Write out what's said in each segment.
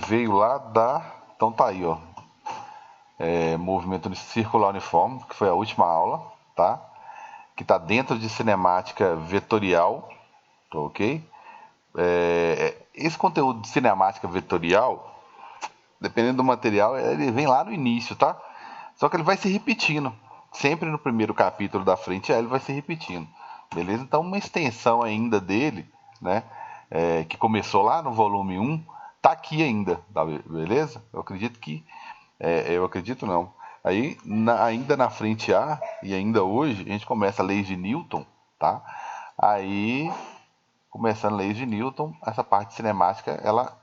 veio lá da... Então tá aí, ó. Movimento circular uniforme, que foi a última aula, tá? Que está dentro de cinemática vetorial, tá ok? Esse conteúdo de cinemática vetorial, dependendo do material, ele vem lá no início, tá? Só que ele vai se repetindo. Sempre no primeiro capítulo da frente, ele vai se repetindo. Beleza? Então, uma extensão ainda dele, né? Que começou lá no volume 1, tá aqui ainda, tá? Beleza? Eu acredito que... eu acredito não. Aí, ainda na frente A, e ainda hoje, a gente começa a lei de Newton, tá? Aí, começando a lei de Newton, essa parte cinemática, ela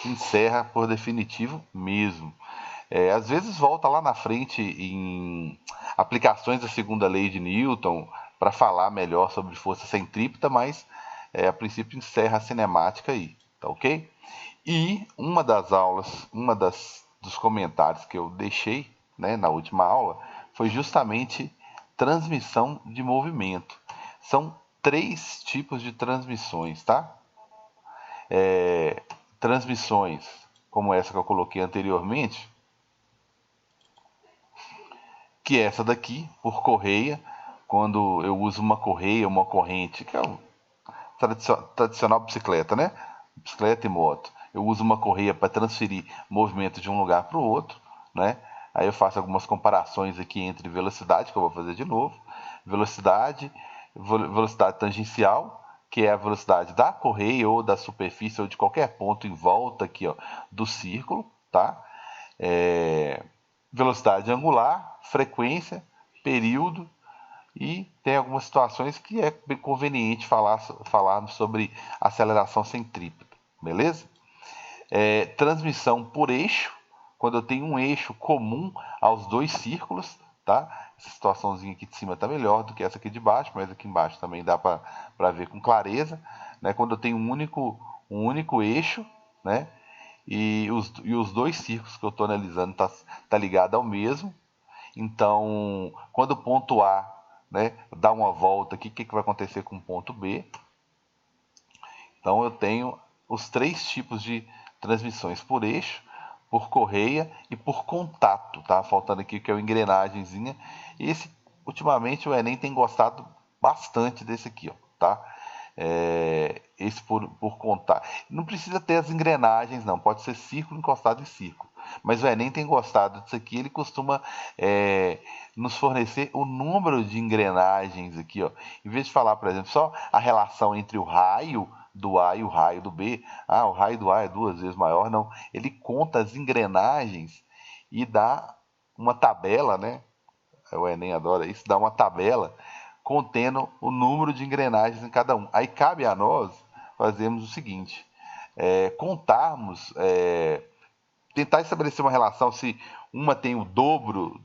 encerra por definitivo mesmo. Às vezes volta lá na frente em aplicações da segunda lei de Newton para falar melhor sobre força centrípeta, mas a princípio encerra a cinemática aí, tá ok? E uma das aulas, dos comentários que eu deixei, né, na última aula foi justamente transmissão de movimento. São 3 tipos de transmissões, tá? Transmissões como essa que eu coloquei anteriormente, que é essa daqui, por correia, quando eu uso uma correia, uma corrente, que é o tradicional bicicleta, né? Bicicleta e moto. Eu uso uma correia para transferir movimento de um lugar para o outro, né? Aí eu faço algumas comparações aqui entre velocidade, que eu vou fazer de novo, velocidade, velocidade tangencial, que é a velocidade da correia ou da superfície ou de qualquer ponto em volta aqui, ó, do círculo, tá? Velocidade angular, frequência, período, e tem algumas situações que é bem conveniente falarmos sobre aceleração centrípeta, beleza? Transmissão por eixo, quando eu tenho um eixo comum aos 2 círculos, tá? Essa situaçãozinha aqui de cima está melhor do que essa aqui de baixo, mas aqui embaixo também dá para ver com clareza, né? Quando eu tenho um único eixo, né? E os 2 círculos que eu estou analisando tá ligado ao mesmo. Então, quando o ponto A, né, dá uma volta aqui, o que vai acontecer com o ponto B? Então, eu tenho os 3 tipos de transmissões: por eixo, por correia e por contato, tá? Faltando aqui que é o engrenagemzinha. Esse, ultimamente, o Enem tem gostado bastante desse aqui, ó, tá? Esse por contato. Não precisa ter as engrenagens, não. Pode ser círculo encostado em círculo. Mas o Enem tem gostado disso aqui. Ele costuma nos fornecer o número de engrenagens aqui, ó. Em vez de falar, por exemplo, só a relação entre o raio do A e o raio do B. Ah, o raio do A é 2 vezes maior. Não. Ele conta as engrenagens e dá uma tabela, né? O Enem adora isso, dá uma tabela contendo o número de engrenagens em cada um. Aí cabe a nós fazermos o seguinte: contarmos, tentar estabelecer uma relação se uma tem o dobro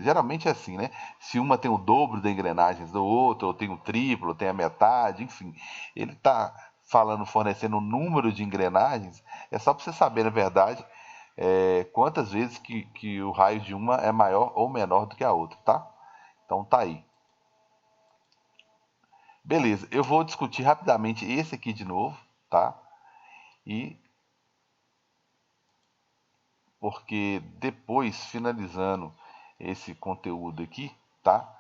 geralmente é assim, né? Se uma tem o dobro das engrenagens do outro, ou tem o triplo, ou tem a metade, enfim. Ele está fornecendo o número de engrenagens, é só para você saber, na verdade, quantas vezes que o raio de uma é maior ou menor do que a outra, tá? Então tá aí. Beleza, eu vou discutir rapidamente esse aqui de novo, tá? E porque depois, finalizando esse conteúdo aqui, tá?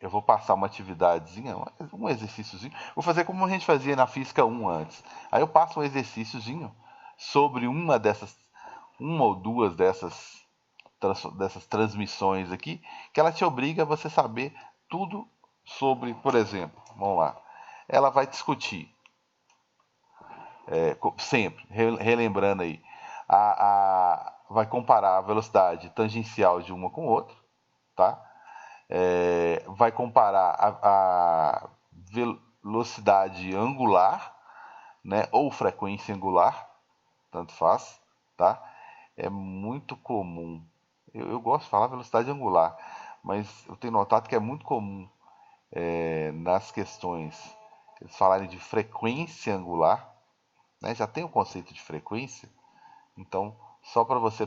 Eu vou passar uma atividadezinha, um exercíciozinho. Vou fazer como a gente fazia na Física 1 antes. Aí eu passo um exercíciozinho sobre uma ou duas dessas transmissões aqui, que ela te obriga a você saber tudo sobre, por exemplo, vamos lá. Ela vai discutir, sempre, relembrando aí, vai comparar a velocidade tangencial de uma com outra, tá? Vai comparar a velocidade angular, né, ou frequência angular, tanto faz, tá? É muito comum. Eu gosto de falar velocidade angular, mas eu tenho notado que é muito comum nas questões eles falarem de frequência angular, né? Já tem o conceito de frequência, então só para você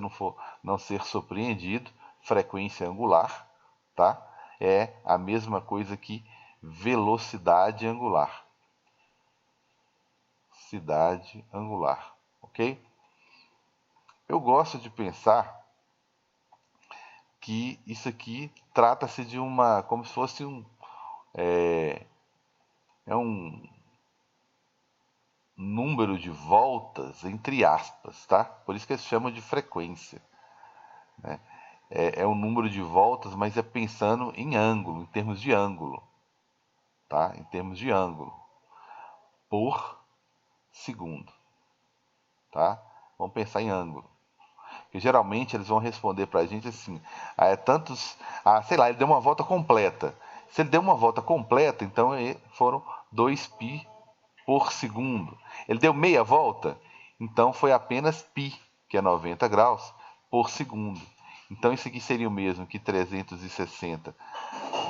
não ser surpreendido, frequência angular, tá? É a mesma coisa que velocidade angular. Velocidade angular, ok? Eu gosto de pensar que isso aqui trata-se de uma, como se fosse um número de voltas entre aspas, tá? Por isso que eles chamam de frequência. É um número de voltas, mas é pensando em ângulo, em termos de ângulo, tá? Em termos de ângulo por segundo, tá? Vamos pensar em ângulo. Porque geralmente eles vão responder para a gente assim, sei lá, ele deu uma volta completa. Se ele deu uma volta completa, então foram 2π por segundo. Ele deu meia volta, então foi apenas π, que é 90 graus, por segundo. Então isso aqui seria o mesmo que 360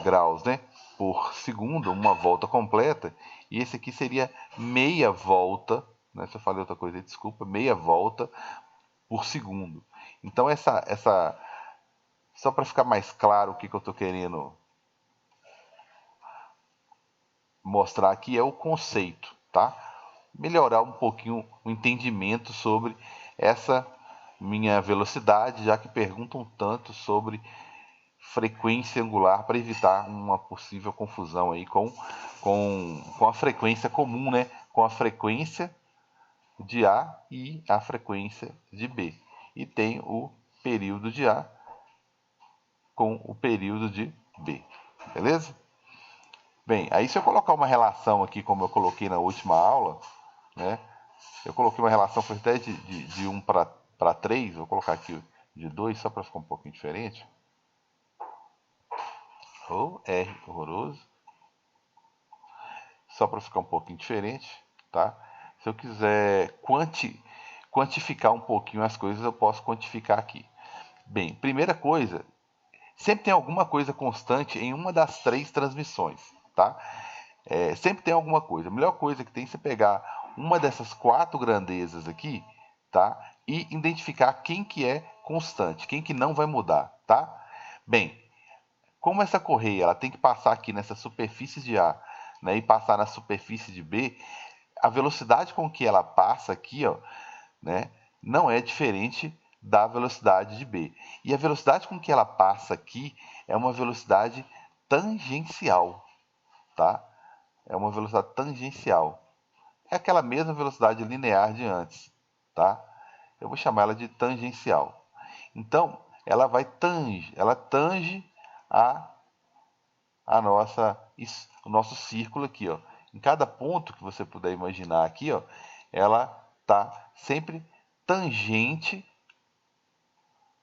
graus, né, por segundo, uma volta completa. E esse aqui seria meia volta, né, se eu falei outra coisa, desculpa, meia volta por segundo. Então só para ficar mais claro o que eu estou querendo mostrar aqui é o conceito, tá? Melhorar um pouquinho o entendimento sobre essa minha velocidade, já que perguntam tanto sobre frequência angular para evitar uma possível confusão aí com a frequência comum, né? Com a frequência de A e a frequência de B. E tem o período de A com o período de B. Beleza? Bem, aí se eu colocar uma relação aqui, como eu coloquei na última aula, né? Eu coloquei uma relação, foi até de 1 para 3, vou colocar aqui de 2, só para ficar um pouquinho diferente. R, horroroso. Só para ficar um pouquinho diferente, tá? Se eu quiser quantificar um pouquinho as coisas, eu posso quantificar aqui. Bem, primeira coisa, sempre tem alguma coisa constante em uma das 3 transmissões, tá? Sempre tem alguma coisa. A melhor coisa que tem é você pegar uma dessas 4 grandezas aqui, tá? E identificar quem que é constante, quem que não vai mudar, tá? Bem, como essa correia ela tem que passar aqui nessa superfície de A, né, e passar na superfície de B, a velocidade com que ela passa aqui, ó, né, não é diferente da velocidade de B. E a velocidade com que ela passa aqui é uma velocidade tangencial, tá? É uma velocidade tangencial. É aquela mesma velocidade linear de antes, tá? Eu vou chamar ela de tangencial. Então, ela tange a, o nosso círculo aqui, ó. Em cada ponto que você puder imaginar aqui, ó, ela está sempre tangente,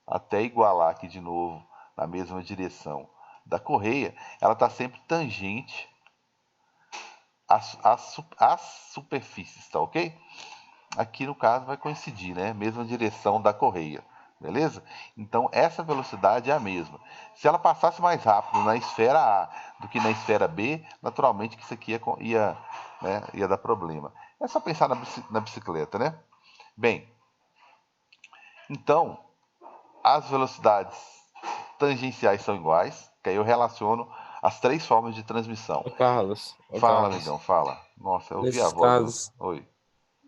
até igualar aqui de novo na mesma direção da correia, ela está sempre tangente às superfícies, tá ok? Aqui no caso vai coincidir, né? Mesma direção da correia, beleza? Então essa velocidade é a mesma. Se ela passasse mais rápido na esfera A do que na esfera B, naturalmente que isso aqui ia dar problema. É só pensar na bicicleta, né? Bem, então as velocidades tangenciais são iguais, que aí eu relaciono as 3 formas de transmissão. Ô Fala, Carlos, amigão, fala. Nossa, eu ouvi a nesses voz. casos, Oi.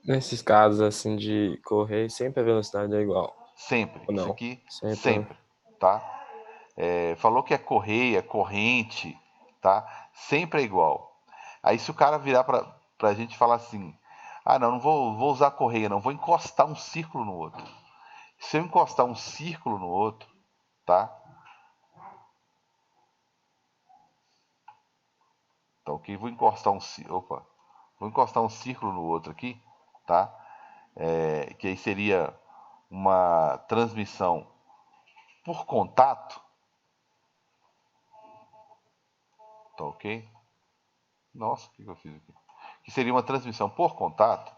nesses casos assim de correr, sempre a velocidade é igual, Sempre. ou Isso não? aqui, Sempre, né? sempre. Tá? Falou que é correia, corrente, tá? Sempre é igual. Aí se o cara virar pra gente falar assim, ah não, não vou usar correia, não, vou encostar um círculo no outro. Se eu encostar um círculo no outro, tá? Tá ok? Vou encostar um círculo no outro aqui, tá? Que aí seria uma transmissão por contato, tá ok? Nossa, o que eu fiz aqui? Que seria uma transmissão por contato,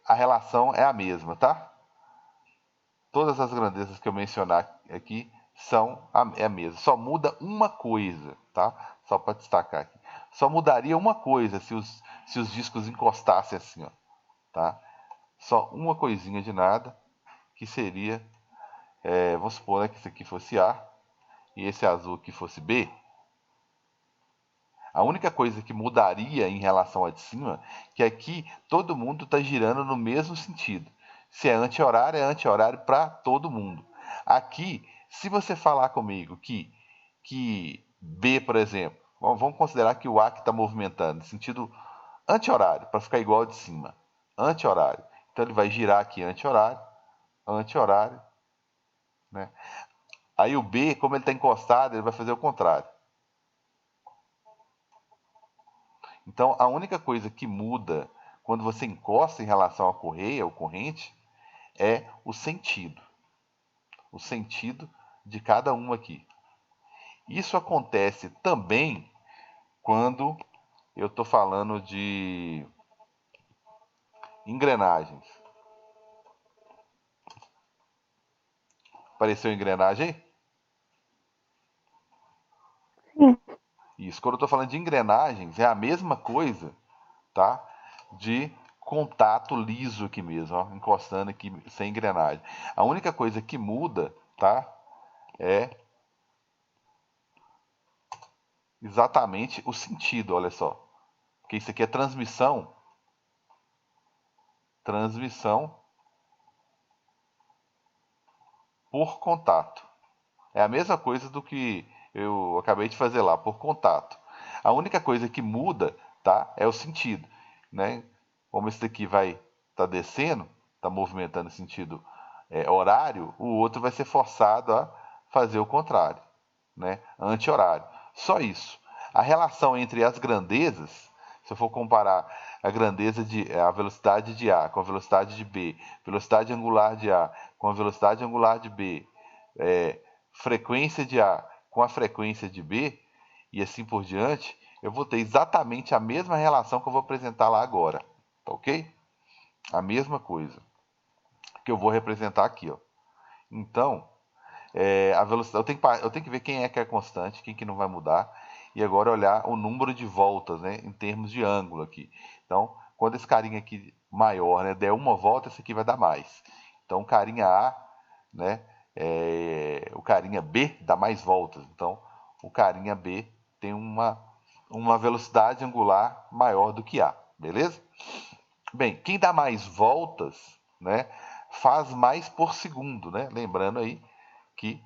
a relação é a mesma, tá? Todas as grandezas que eu mencionar aqui é a mesma. Só muda uma coisa, tá? Só para destacar aqui. Só mudaria uma coisa se os discos encostassem assim, ó, tá? Só uma coisinha de nada, que seria, vamos supor, né, que esse aqui fosse A e esse azul aqui fosse B. A única coisa que mudaria em relação a de cima, que aqui todo mundo está girando no mesmo sentido. Se é anti-horário para todo mundo. Aqui, se você falar comigo que B, por exemplo, vamos considerar que o A que está movimentando, no sentido anti-horário, para ficar igual ao de cima. Anti-horário. Então ele vai girar aqui anti-horário, anti-horário, né? Aí o B, como ele está encostado, ele vai fazer o contrário. Então a única coisa que muda quando você encosta em relação à correia ou corrente é o sentido. O sentido de cada um aqui. Isso acontece também quando eu estou falando de engrenagens. Apareceu engrenagem aí? Sim. Isso. Quando eu estou falando de engrenagens, é a mesma coisa, tá? De contato liso aqui mesmo, ó, encostando aqui sem engrenagem. A única coisa que muda, tá? É exatamente o sentido, olha só. Porque isso aqui é transmissão. Transmissão por contato. É a mesma coisa do que eu acabei de fazer lá, por contato. A única coisa que muda, tá, é o sentido, né? Como esse daqui vai estar descendo, está movimentando em sentido horário, o outro vai ser forçado a fazer o contrário, né? Anti-horário. Só isso. A relação entre as grandezas, se eu for comparar a velocidade de A com a velocidade de B, velocidade angular de A com a velocidade angular de B, frequência de A com a frequência de B, e assim por diante, eu vou ter exatamente a mesma relação que eu vou apresentar lá agora, tá ok? A mesma coisa que eu vou representar aqui, ó. Então, a velocidade, eu tenho que ver quem é que é constante, quem que não vai mudar, e agora olhar o número de voltas, né, em termos de ângulo aqui. Então, quando esse carinha aqui maior, né, der uma volta, esse aqui vai dar mais. Então, o carinha A, né, o carinha B dá mais voltas. Então, o carinha B tem uma velocidade angular maior do que A, beleza? Bem, quem dá mais voltas, né, faz mais por segundo, né? Lembrando aí que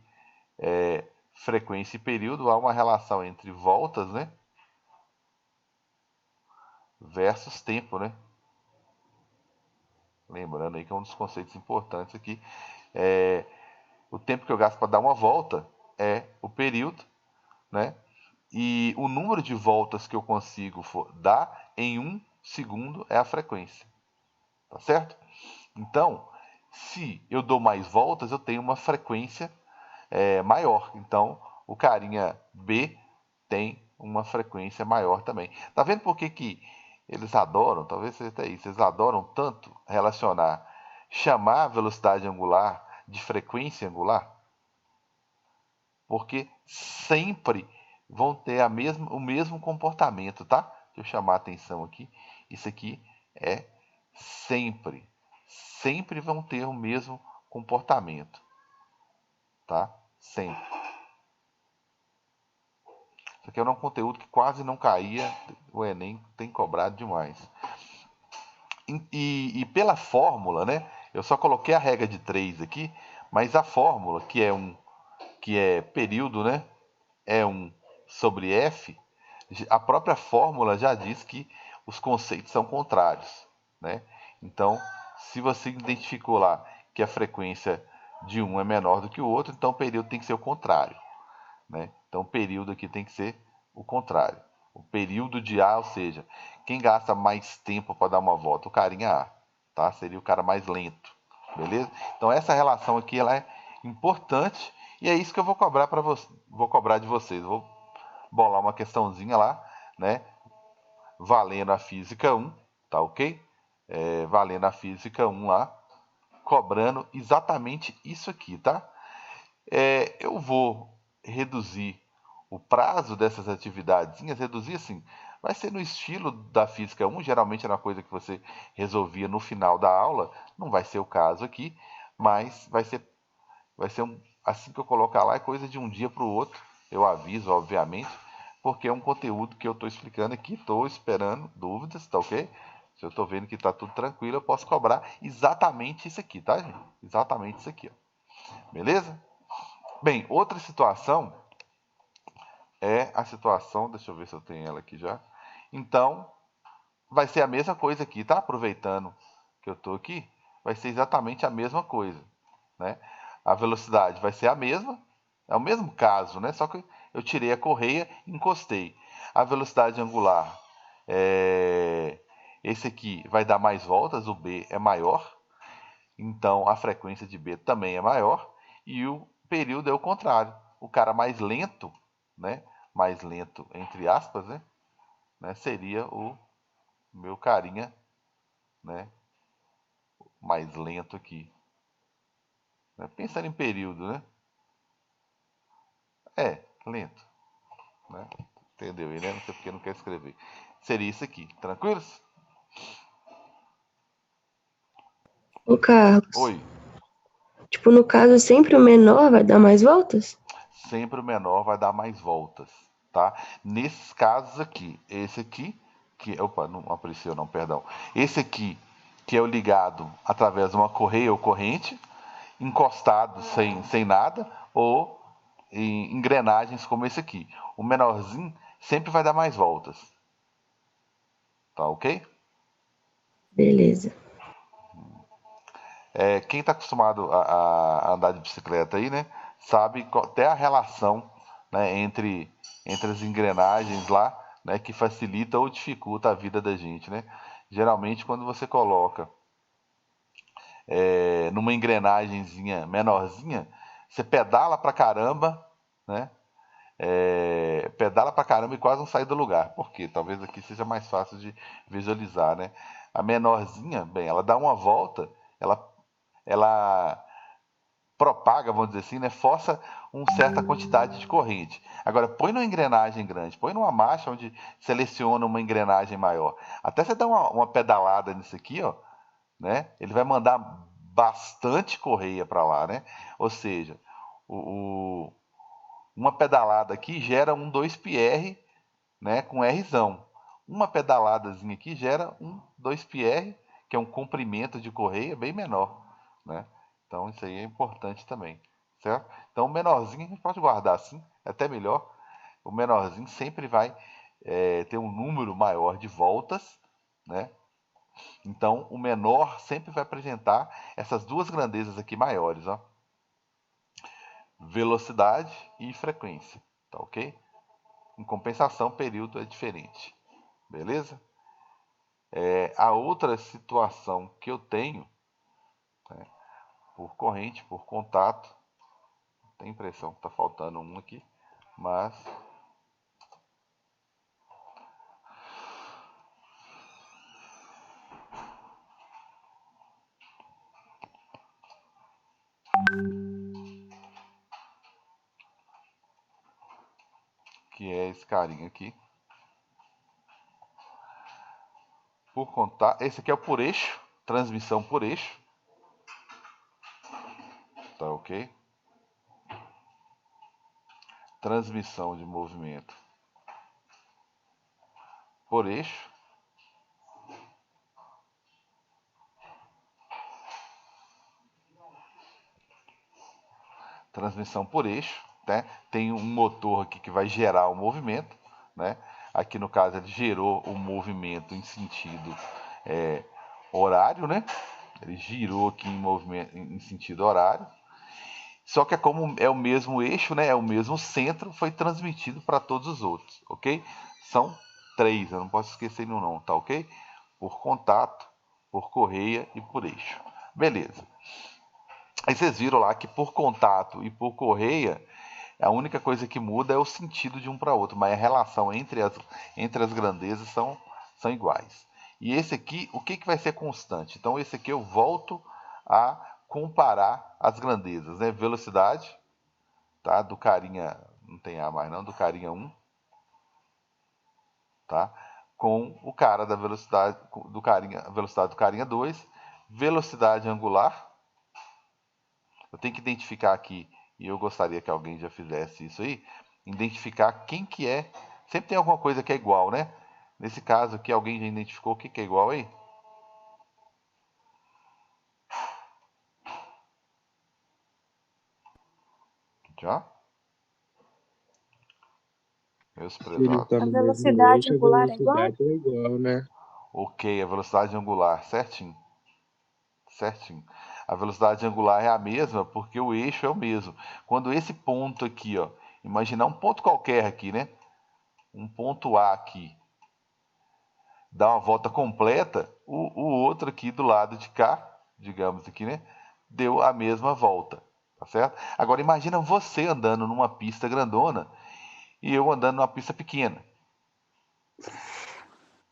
frequência e período há uma relação entre voltas, né, versus tempo, né? Lembrando aí que é um dos conceitos importantes aqui. O tempo que eu gasto para dar uma volta é o período, né? E o número de voltas que eu consigo dar em um segundo é a frequência, tá certo? Então, se eu dou mais voltas, eu tenho uma frequência maior. Então, o carinha B tem uma frequência maior também. Tá vendo por que eles adoram, talvez seja até isso, eles adoram tanto chamar a velocidade angular de frequência angular? Porque sempre vão ter o mesmo comportamento, tá? Deixa eu chamar a atenção aqui. Isso aqui é sempre. Sempre vão ter o mesmo comportamento, tá? Sempre. Isso aqui é um conteúdo que quase não caía, o Enem tem cobrado demais. E pela fórmula, né? Eu só coloquei a regra de 3 aqui, mas a fórmula, que é período, né? É 1 sobre F, a própria fórmula já diz que os conceitos são contrários, né? Então, se você identificou lá que a frequência de um é menor do que o outro, então o período tem que ser o contrário, né? Então, o período aqui tem que ser o contrário. O período de A, ou seja, quem gasta mais tempo para dar uma volta? O carinha A, tá? Seria o cara mais lento, beleza? Então, essa relação aqui ela é importante e é isso que eu vou cobrar para vou cobrar de vocês. Vou bolar uma questãozinha lá, né? Valendo a física 1, tá ok? Valendo a física 1 lá, cobrando exatamente isso aqui, tá? Eu vou reduzir o prazo dessas atividades, reduzir assim, vai ser no estilo da física 1, geralmente era uma coisa que você resolvia no final da aula, não vai ser o caso aqui, mas vai ser assim que eu colocar lá, é coisa de um dia para o outro, eu aviso, obviamente, porque é um conteúdo que eu estou explicando aqui, estou esperando dúvidas, tá ok? Se eu estou vendo que está tudo tranquilo, eu posso cobrar exatamente isso aqui, tá, gente? Exatamente isso aqui, ó. Beleza? Bem, outra situação é a situação, deixa eu ver se eu tenho ela aqui já. Então, vai ser a mesma coisa aqui, tá? Aproveitando que eu estou aqui, vai ser exatamente a mesma coisa, né? A velocidade vai ser a mesma, é o mesmo caso, né? Só que eu tirei a correia e encostei. A velocidade angular, esse aqui vai dar mais voltas, o B é maior, então a frequência de B também é maior, e o período é o contrário. O cara mais lento, né? Mais lento, entre aspas, né? Seria o meu carinha, né? Mais lento aqui. Né? Pensando em período, né? Lento. Né? Entendeu aí, né? Não sei porque não quer escrever. Seria isso aqui. Tranquilos? Ô, Carlos, Oi. tipo, no caso, sempre o menor vai dar mais voltas? Sempre o menor vai dar mais voltas, tá? Nesses casos aqui, esse aqui, que, opa, não apareceu não, perdão. Esse aqui, que é o ligado através de uma correia ou corrente, encostado sem nada, ou em engrenagens como esse aqui. O menorzinho sempre vai dar mais voltas. Tá ok? Beleza. Quem está acostumado a andar de bicicleta aí, né? Sabe até a relação, né, entre as engrenagens lá, né, que facilita ou dificulta a vida da gente, né? Geralmente quando você coloca numa engrenagenzinha menorzinha, você pedala pra caramba, né? Pedala pra caramba e quase não sai do lugar. Por quê? Talvez aqui seja mais fácil de visualizar, né? A menorzinha, bem, ela dá uma volta, ela propaga, vamos dizer assim, né? Força uma certa quantidade de corrente. Agora, põe numa engrenagem grande, põe numa marcha onde seleciona uma engrenagem maior. Até você dar uma pedalada nisso aqui, ó, né? Ele vai mandar bastante correia para lá, né? Ou seja, uma pedalada aqui gera um 2PR, né? Com Rzão. Uma pedaladazinha aqui gera um 2PR, que é um comprimento de correia bem menor, né? Então isso aí é importante também, certo? Então o menorzinho a gente pode guardar assim, é até melhor. O menorzinho sempre vai ter um número maior de voltas, né? Então o menor sempre vai apresentar essas duas grandezas aqui maiores, ó. Velocidade e frequência, tá ok? Em compensação, período é diferente, beleza? A outra situação que eu tenho, né, por corrente, por contato, tem impressão que está faltando um aqui, mas que é esse carinha aqui. Por contato, esse aqui é o por eixo, transmissão por eixo, tá ok? Transmissão de movimento por eixo. Transmissão por eixo, né? Tem um motor aqui que vai gerar o movimento, né? Aqui no caso ele gerou o movimento em sentido horário, né? Ele girou aqui em movimento em sentido horário. Só que como é o mesmo eixo, né? É o mesmo centro, foi transmitido para todos os outros, ok? São três, eu não posso esquecer nenhum não, tá ok? Por contato, por correia e por eixo. Beleza. Aí vocês viram lá que por contato e por correia, a única coisa que muda é o sentido de um para outro, mas a relação entre as grandezas são iguais. E esse aqui, o que, que vai ser constante? Então, esse aqui eu volto a comparar as grandezas, né? Velocidade, tá? Do carinha, não tem A mais não, do carinha 1, tá? Com o cara da velocidade do carinha, velocidade do carinha 2, velocidade angular. Eu tenho que identificar aqui, e eu gostaria que alguém já fizesse isso aí, identificar quem que é Sempre tem alguma coisa que é igual, né? Nesse caso aqui, alguém já identificou o que é igual aí? Já? Meus Se ele prezados. tá A no mesmo velocidade eixo, a angular é igual? velocidade é igual, né? Ok, a velocidade angular, certinho. Certinho. A velocidade angular é a mesma porque o eixo é o mesmo. Quando esse ponto aqui, ó, imaginar um ponto qualquer aqui, né? Um ponto A aqui, dá uma volta completa, o outro aqui do lado de cá, digamos aqui, né? Deu a mesma volta, tá certo? Agora imagina você andando numa pista grandona e eu andando numa pista pequena.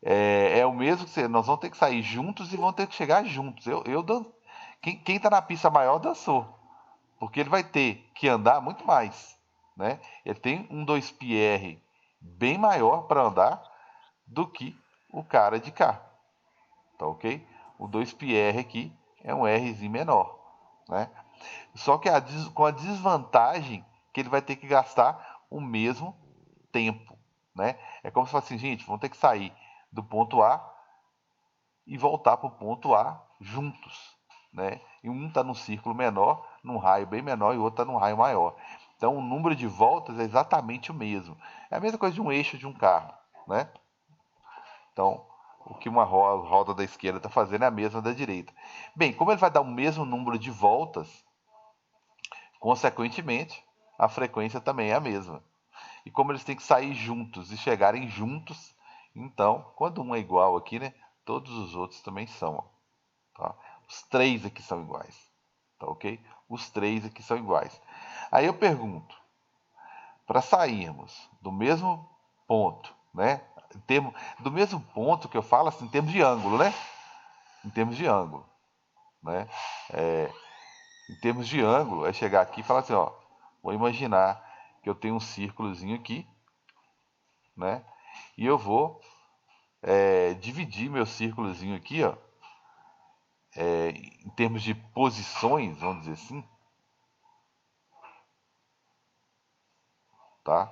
É o mesmo que você, nós vamos ter que sair juntos e vamos ter que chegar juntos. Quem tá na pista maior dançou, porque ele vai ter que andar muito mais, né? Ele tem um 2PR bem maior para andar do que o cara de cá, tá ok? O 2PR aqui é um Rzinho menor, né? Só que com a desvantagem que ele vai ter que gastar o mesmo tempo, né? É como se fosse assim, gente, vamos ter que sair do ponto A e voltar para o ponto A juntos, né? E um está num círculo menor, num raio bem menor, e o outro está num raio maior. Então o número de voltas é exatamente o mesmo. É a mesma coisa de um eixo de um carro, né? Então o que uma roda da esquerda está fazendo é a mesma da direita. Bem, como ele vai dar o mesmo número de voltas, consequentemente a frequência também é a mesma. E como eles têm que sair juntos e chegarem juntos, então quando um é igual aqui, né? Todos os outros também são. Ó. Tá? Os três aqui são iguais. Tá ok? Os três aqui são iguais. Aí eu pergunto, para sairmos do mesmo ponto, né? Do mesmo ponto que eu falo assim, em termos de ângulo, né? Em termos de ângulo, né? Em termos de ângulo, é chegar aqui e falar assim, ó, vou imaginar que eu tenho um círculozinho aqui, né? E eu vou dividir meu círculozinho aqui, ó, em termos de posições, vamos dizer assim, tá?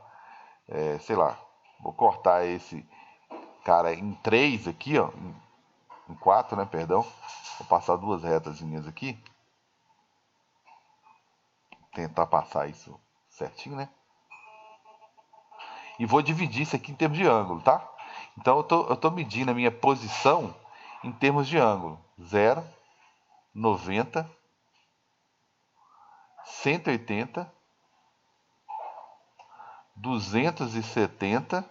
Sei lá, vou cortar esse cara em 3 aqui, ó, em 4, né, perdão. Vou passar duas retazinhas aqui. Tentar passar isso certinho, né? E vou dividir isso aqui em termos de ângulo, tá? Então eu tô medindo a minha posição em termos de ângulo. 0, 90, 180, 270,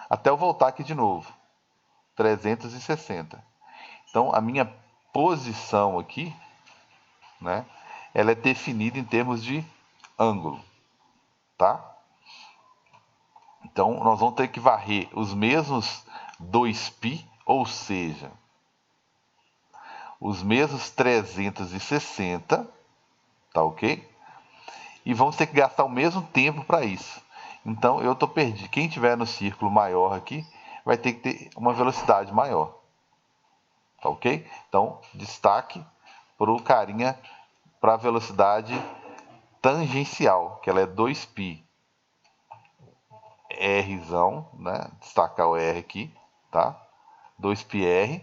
até eu voltar aqui de novo. 360. Então a minha posição aqui, né? Ela é definida em termos de ângulo, tá? Então nós vamos ter que varrer os mesmos 2π, ou seja, os mesmos 360, tá ok? E vamos ter que gastar o mesmo tempo para isso. Então eu tô perdido. Quem tiver no círculo maior aqui vai ter que ter uma velocidade maior, tá ok? Então destaque para o carinha para a velocidade tangencial, que ela é 2π. Rzão, né? Destacar o R aqui, tá? 2πr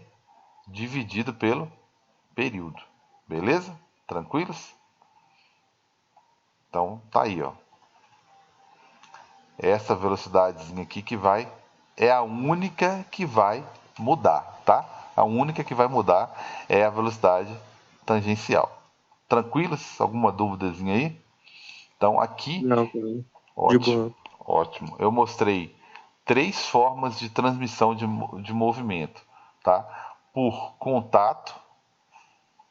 dividido pelo período. Beleza? Tranquilos? Então tá aí, ó. Essa velocidadezinha aqui que vai é a única que vai mudar, tá? A única que vai mudar é a velocidade tangencial. Tranquilos? Alguma dúvidazinha aí? Então aqui, Não, cara. De ótimo, boa. ótimo. Eu mostrei 3 formas de transmissão de movimento, tá? Por contato,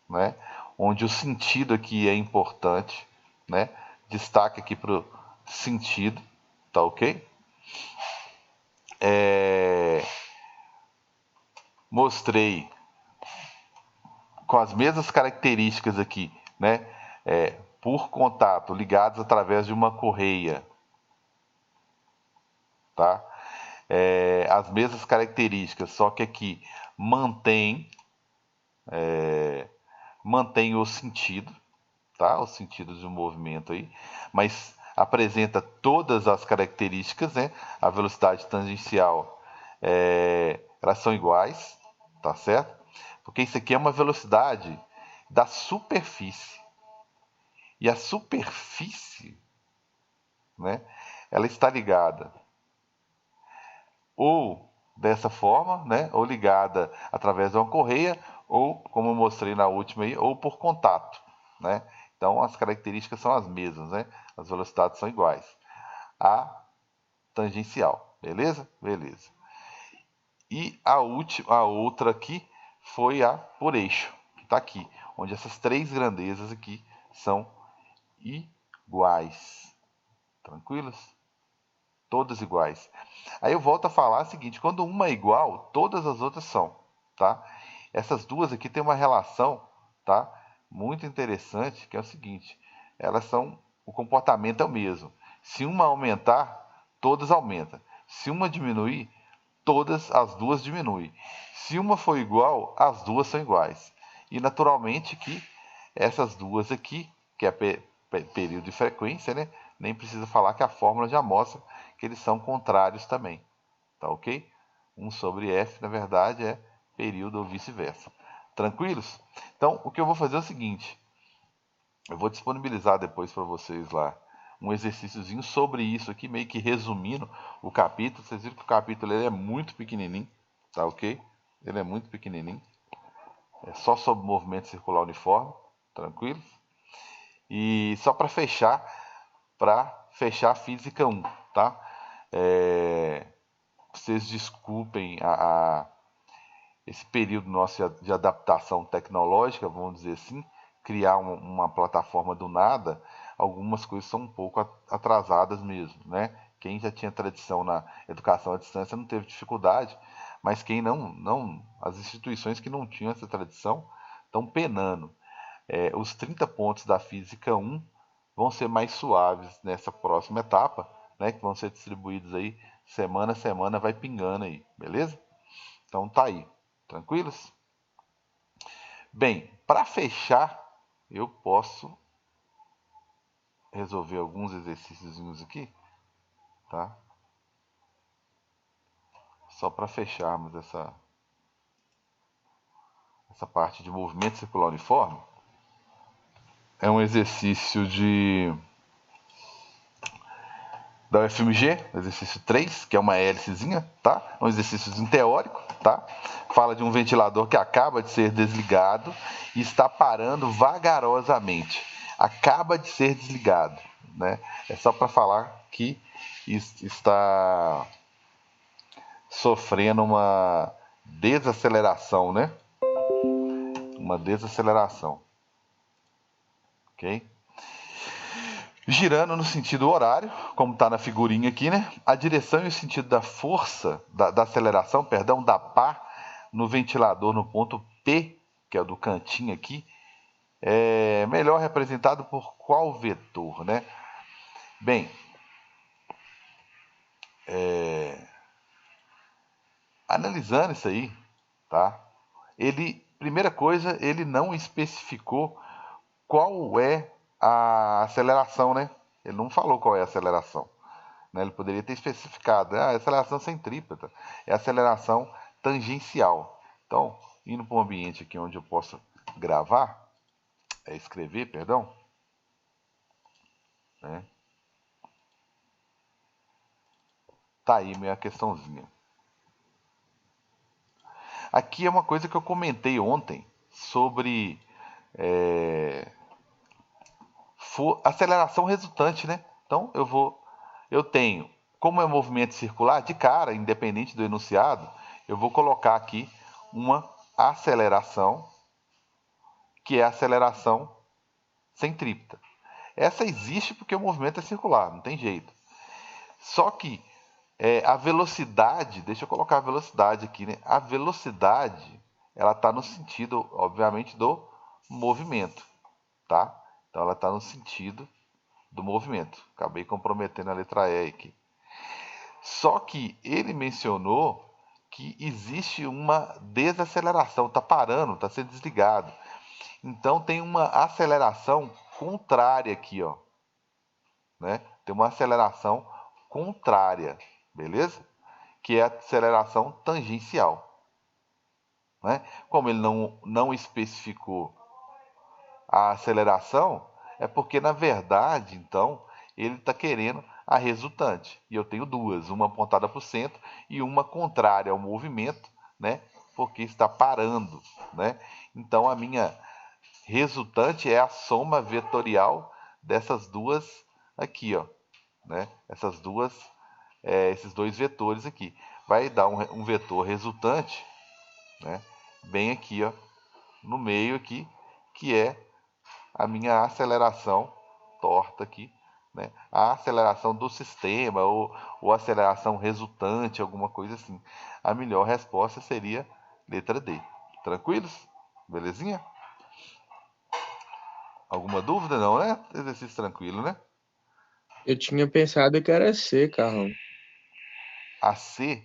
né? Onde o sentido aqui é importante, né? Destaque aqui para o sentido, tá ok? Mostrei com as mesmas características aqui, né? Por contato, ligados através de uma correia, tá? As mesmas características, só que aqui mantém o sentido, tá? O sentido do movimento aí, mas apresenta todas as características, né? A velocidade tangencial, elas são iguais, tá certo? Porque isso aqui é uma velocidade da superfície. E a superfície, né, ela está ligada ou dessa forma, né, ou ligada através de uma correia, ou, como eu mostrei na última aí, ou por contato, né? Então as características são as mesmas, né? As velocidades são iguais. A tangencial, beleza? Beleza. E a outra aqui foi a por eixo, que está aqui, onde essas três grandezas aqui são iguais. Tranquilos? Todas iguais. Aí eu volto a falar o seguinte, quando uma é igual, todas as outras são, tá? Essas duas aqui têm uma relação, tá? Muito interessante, que é o seguinte, o comportamento é o mesmo. Se uma aumentar, todas aumentam. Se uma diminuir, todas as duas diminuem. Se uma for igual, as duas são iguais. E naturalmente que essas duas aqui, que é período e frequência, né? Nem precisa falar que a fórmula já mostra que eles são contrários também, tá ok? 1 sobre F, na verdade, é período ou vice-versa. Tranquilos? Então, o que eu vou fazer é o seguinte, eu vou disponibilizar depois para vocês lá um exercíciozinho sobre isso aqui, meio que resumindo o capítulo. Vocês viram que o capítulo ele é muito pequenininho, tá ok? Ele é muito pequenininho. É só sobre movimento circular uniforme, tranquilos? E só para fechar a física 1, tá? Vocês desculpem esse período nosso de adaptação tecnológica, vamos dizer assim, criar uma plataforma do nada, algumas coisas são um pouco atrasadas mesmo, né? Quem já tinha tradição na educação à distância não teve dificuldade, mas quem não as instituições que não tinham essa tradição estão penando. Os 30 pontos da Física 1 vão ser mais suaves nessa próxima etapa, né, que vão ser distribuídos aí semana a semana, vai pingando aí, beleza? Então tá aí, tranquilos? Bem, para fechar, eu posso resolver alguns exercícios aqui, tá? Só para fecharmos essa parte de movimento circular uniforme. É um exercício da UFMG, exercício 3, que é uma hélicezinha, tá? É um exercício teórico, tá? Fala de um ventilador que acaba de ser desligado e está parando vagarosamente. Acaba de ser desligado, né? É só para falar que está sofrendo uma desaceleração, né? Uma desaceleração, ok? Girando no sentido horário, como está na figurinha aqui, né? A direção e o sentido da força, da aceleração, perdão, da pá no ventilador no ponto P, que é o do cantinho aqui, é melhor representado por qual vetor, né? Bem, analisando isso aí, tá? Primeira coisa, ele não especificou qual é a aceleração, né? Ele não falou qual é a aceleração, né? Ele poderia ter especificado, a aceleração centrípeta é a aceleração tangencial. Então, indo para um ambiente aqui onde eu posso gravar, escrever, perdão, né? Tá aí minha questãozinha. Aqui é uma coisa que eu comentei ontem sobre aceleração resultante, né? Então eu tenho, como é movimento circular, de cara, independente do enunciado, eu vou colocar aqui uma aceleração, que é a aceleração centrípeta. Essa existe porque o movimento é circular, não tem jeito. Só que a velocidade, deixa eu colocar a velocidade aqui, né? A velocidade, ela está no sentido, obviamente, do movimento, tá? Então ela está no sentido do movimento. Acabei comprometendo a letra E aqui. Só que ele mencionou que existe uma desaceleração, está parando, está sendo desligado. Então tem uma aceleração contrária aqui, ó, né? tem uma aceleração contrária, beleza? Que é a aceleração tangencial. Né? Como ele não especificou a aceleração, é porque, na verdade, então, ele está querendo a resultante. E eu tenho duas, uma apontada para o centro e uma contrária ao movimento, né? Porque está parando. Né? Então, a minha resultante é a soma vetorial dessas duas aqui, ó, né? Esses dois vetores aqui. Vai dar um vetor resultante, né? Bem aqui, ó, no meio aqui, que é a minha aceleração torta aqui, né? A aceleração do sistema ou aceleração resultante, alguma coisa assim. A melhor resposta seria letra D. Tranquilos? Belezinha? Alguma dúvida? Não, né? Exercício tranquilo, né? Eu tinha pensado que era C, Carlão. A C,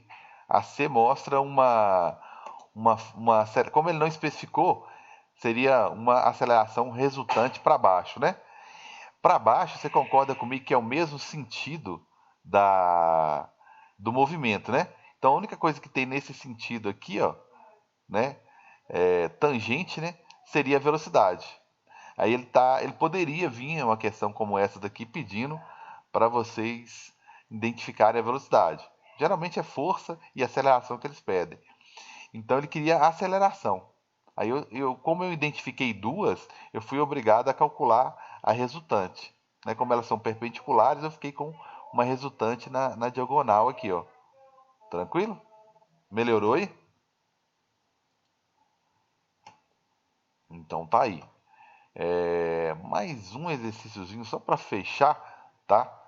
a C mostra como ele não especificou, seria uma aceleração resultante para baixo, né? Para baixo, você concorda comigo que é o mesmo sentido do movimento, né? Então a única coisa que tem nesse sentido aqui, ó, né, tangente, né, seria a velocidade. Aí ele poderia vir uma questão como essa daqui pedindo para vocês identificarem a velocidade. Geralmente é força e aceleração que eles pedem. Então ele queria aceleração. Aí como eu identifiquei duas, eu fui obrigado a calcular a resultante. Né? Como elas são perpendiculares, eu fiquei com uma resultante na diagonal aqui, ó. Tranquilo? Melhorou aí? Então tá aí. Mais um exercíciozinho só para fechar, tá?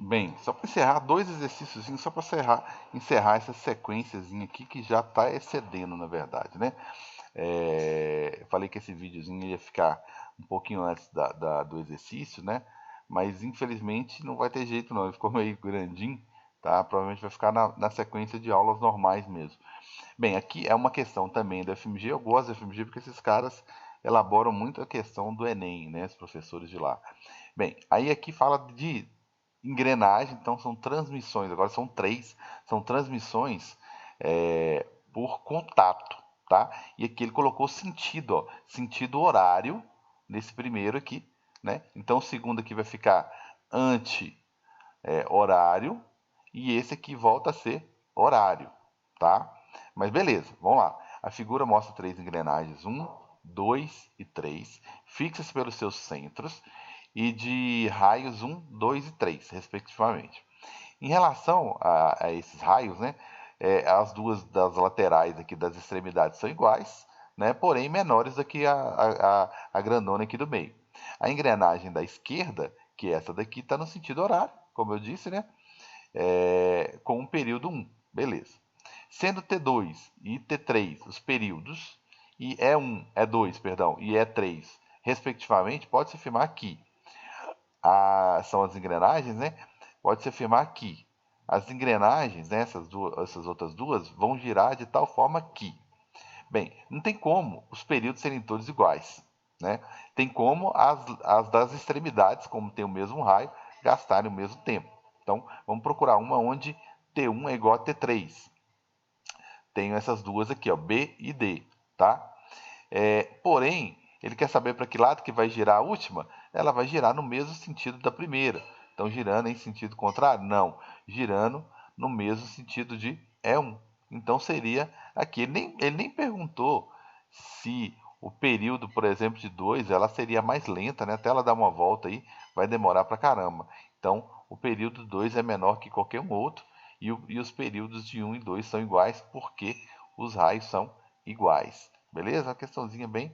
Bem, só para encerrar, dois exercícios só para encerrar essa sequência aqui que já está excedendo, na verdade, né? Falei que esse videozinho ia ficar um pouquinho antes do exercício, né? Mas infelizmente não vai ter jeito não, ele ficou meio grandinho, tá? Provavelmente vai ficar na sequência de aulas normais mesmo. Bem, aqui é uma questão também do FMG, eu gosto do FMG porque esses caras elaboram muito a questão do Enem, né? Os professores de lá. Bem, aí aqui fala de engrenagem, então são transmissões, agora são três, são transmissões por contato, tá? E aqui ele colocou sentido, ó, sentido horário nesse primeiro aqui, né? Então o segundo aqui vai ficar anti-horário e esse aqui volta a ser horário, tá? Mas beleza, vamos lá. A figura mostra três engrenagens, 1, 2 e 3, fixas pelos seus centros e de raios 1, 2 e 3, respectivamente. Em relação a esses raios, né, as duas das laterais aqui das extremidades são iguais, né, porém menores do que a grandona aqui do meio. A engrenagem da esquerda, que é essa daqui, está no sentido horário, como eu disse, né, com um período 1, beleza. Sendo T2 e T3 os períodos, e E1, E2, perdão, e E3, respectivamente, pode-se afirmar que são as engrenagens, né? Pode-se afirmar que as engrenagens, né, essas outras duas, vão girar de tal forma que, bem, não tem como os períodos serem todos iguais, né? Tem como as das extremidades, como tem o mesmo raio, gastarem o mesmo tempo. Então, vamos procurar uma onde T1 é igual a T3. Tenho essas duas aqui, ó, B e D, tá? Porém, ele quer saber para que lado que vai girar a última. Ela vai girar no mesmo sentido da primeira. Então, girando em sentido contrário? Não. Girando no mesmo sentido de E1. Então, seria aqui. Ele nem perguntou se o período, por exemplo, de 2, ela seria mais lenta, né? Até ela dar uma volta aí, vai demorar para caramba. Então, o período 2 é menor que qualquer um outro. E os períodos de 1 e 2 são iguais porque os raios são iguais. Beleza? Uma questãozinha bem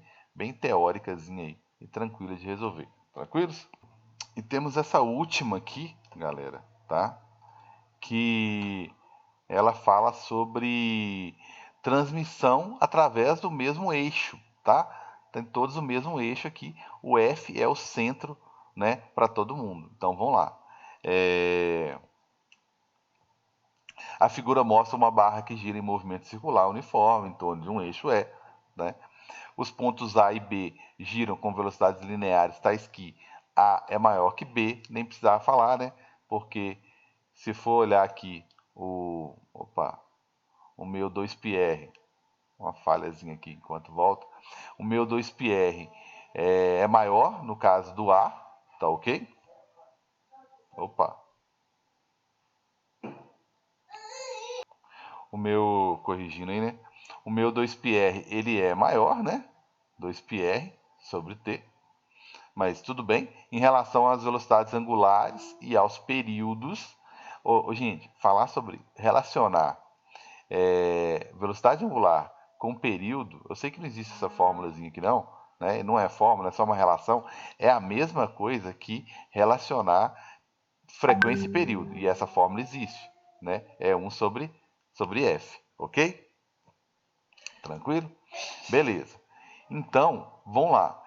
teóricazinha aí e tranquila de resolver. Tranquilos? E temos essa última aqui, galera, tá? Que ela fala sobre transmissão através do mesmo eixo, tá? Tem todos o mesmo eixo aqui. O F é o centro, né, para todo mundo. Então vamos lá. A figura mostra uma barra que gira em movimento circular uniforme em torno de um eixo E, né? Os pontos A e B giram com velocidades lineares, tais que A é maior que B, nem precisava falar, né? Porque se for olhar aqui o meu 2πr, uma falhazinha aqui enquanto volta, o meu 2πr é maior no caso do A, tá ok? O meu, corrigindo aí, né? O meu 2πr, ele é maior, né? 2πr sobre t. Mas tudo bem. Em relação às velocidades angulares e aos períodos, gente, falar sobre relacionar velocidade angular com período, eu sei que não existe essa fórmulazinha aqui não, né? Não é fórmula, é só uma relação. É a mesma coisa que relacionar frequência e período. E essa fórmula existe, né? É 1 sobre f, ok? Tranquilo? Beleza. Então, vamos lá.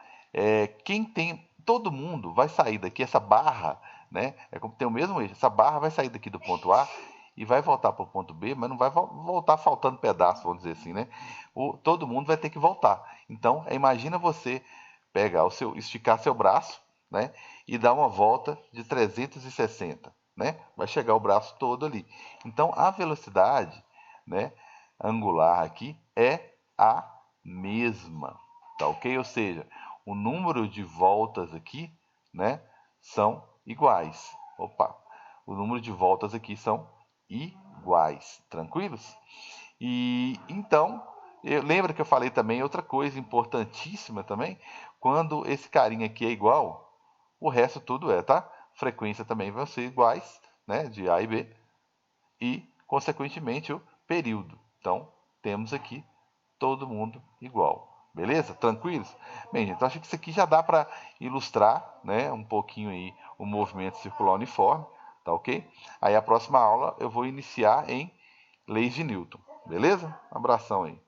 Todo mundo vai sair daqui, essa barra, né? É como tem o mesmo eixo. Essa barra vai sair daqui do ponto A e vai voltar para o ponto B, mas não vai voltar faltando pedaço, vamos dizer assim, né? Todo mundo vai ter que voltar. Então, imagina você esticar seu braço, né? E dar uma volta de 360, né? Vai chegar o braço todo ali. Então, a velocidade, né, angular aqui é a mesma, tá ok? Ou seja, o número de voltas aqui, né, são iguais. O número de voltas aqui são iguais, tranquilos? E então, lembra que eu falei também outra coisa importantíssima também? Quando esse carinha aqui é igual, o resto tudo é, tá? Frequência também vai ser iguais, né, de A e B, e, consequentemente, o período. Então, temos aqui todo mundo igual. Beleza? Tranquilos? Bem, gente, acho que isso aqui já dá para ilustrar, né, um pouquinho aí o movimento circular uniforme, tá ok? Aí a próxima aula eu vou iniciar em leis de Newton. Beleza? Um abração aí.